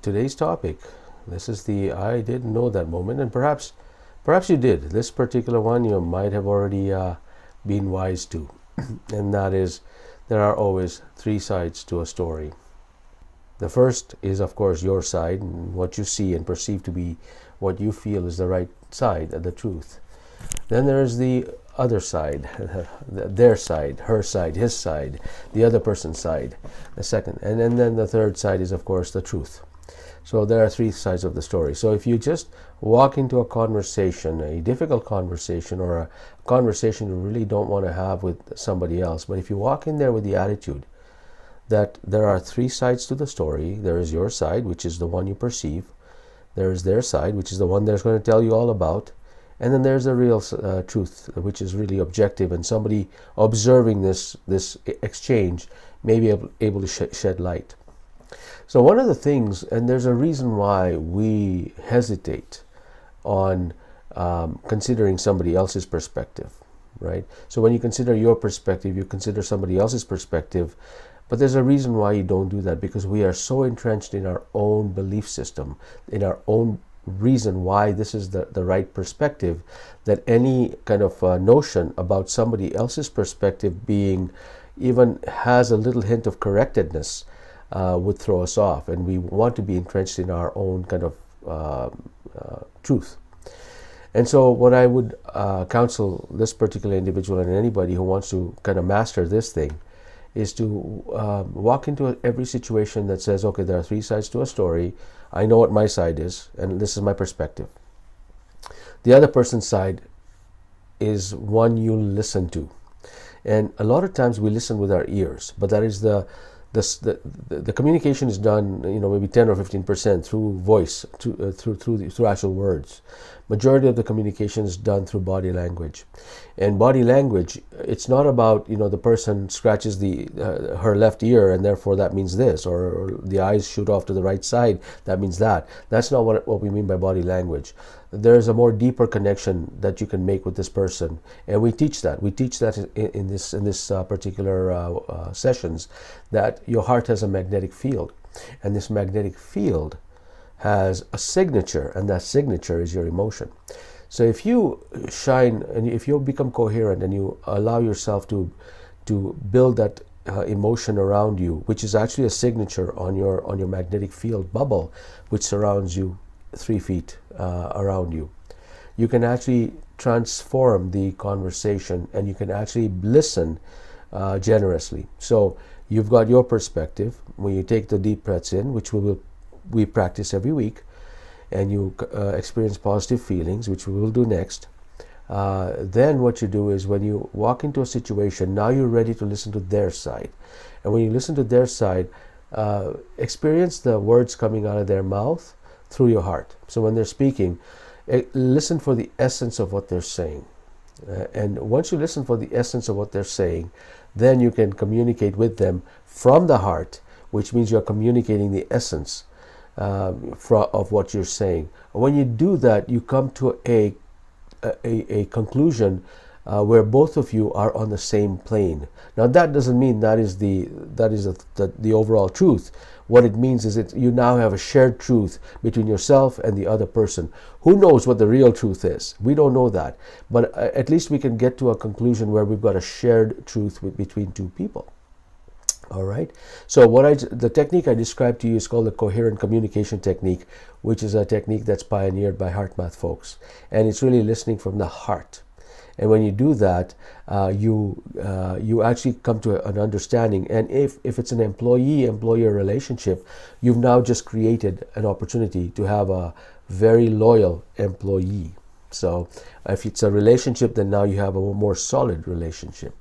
today's topic. This is the I didn't know that moment, and perhaps you did. This particular one you might have already been wise to, and that is, there are always three sides to a story. The first is, of course, your side, and what you see and perceive to be what you feel is the right side, the truth. Then there is the other side, their side, her side, his side, the other person's side, the second. And then the third side is, of course, the truth. So there are three sides of the story. So if you just walk into a conversation, a difficult conversation, or a conversation you really don't want to have with somebody else, but if you walk in there with the attitude that there are three sides to the story, there is your side, which is the one you perceive, there is their side, which is the one they're going to tell you all about, and then there's the real truth, which is really objective, and somebody observing this exchange may be able to shed light. So one of the things, and there's a reason why we hesitate on considering somebody else's perspective, right? So when you consider your perspective, you consider somebody else's perspective, but there's a reason why you don't do that, because we are so entrenched in our own belief system, in our own reason why this is the right perspective, that any kind of notion about somebody else's perspective being even has a little hint of correctedness would throw us off, and we want to be entrenched in our own kind of truth. And so what I would counsel this particular individual and anybody who wants to kind of master this thing is to walk into every situation that says, okay, there are three sides to a story. I know what my side is, and this is my perspective. The other person's side is one you listen to. And a lot of times we listen with our ears, but that is the communication is done, maybe 10 or 15% through voice, through actual words. Majority of the communication is done through body language. And body language, it's not about, the person scratches her left ear and therefore that means this, or the eyes shoot off to the right side, that means that. That's not what we mean by body language. There's a more deeper connection that you can make with this person, and we teach that. We teach that in this particular sessions, that your heart has a magnetic field, and this magnetic field has a signature, and that signature is your emotion. So if you shine and if you become coherent and you allow yourself to build that emotion around you, which is actually a signature on your magnetic field bubble, which surrounds you 3 feet around you, you can actually transform the conversation, and you can actually listen generously. So you've got your perspective. When you take the deep breaths in, which we practice every week, and you experience positive feelings, which we will do next, then what you do is, when you walk into a situation, now you're ready to listen to their side. And when you listen to their side, experience the words coming out of their mouth through your heart. So when they're speaking, listen for the essence of what they're saying. And once you listen for the essence of what they're saying, then you can communicate with them from the heart, which means you're communicating the essence of what you're saying. When you do that, you come to a conclusion where both of you are on the same plane. Now that doesn't mean that is the overall truth. What it means is that you now have a shared truth between yourself and the other person. Who knows what the real truth is? We don't know that, but at least we can get to a conclusion where we've got a shared truth between two people. All right. So the technique I described to you is called the coherent communication technique, which is a technique that's pioneered by HeartMath folks, and it's really listening from the heart. And when you do that, you actually come to an understanding. And if it's an employee-employer relationship, you've now just created an opportunity to have a very loyal employee. So if it's a relationship, then now you have a more solid relationship.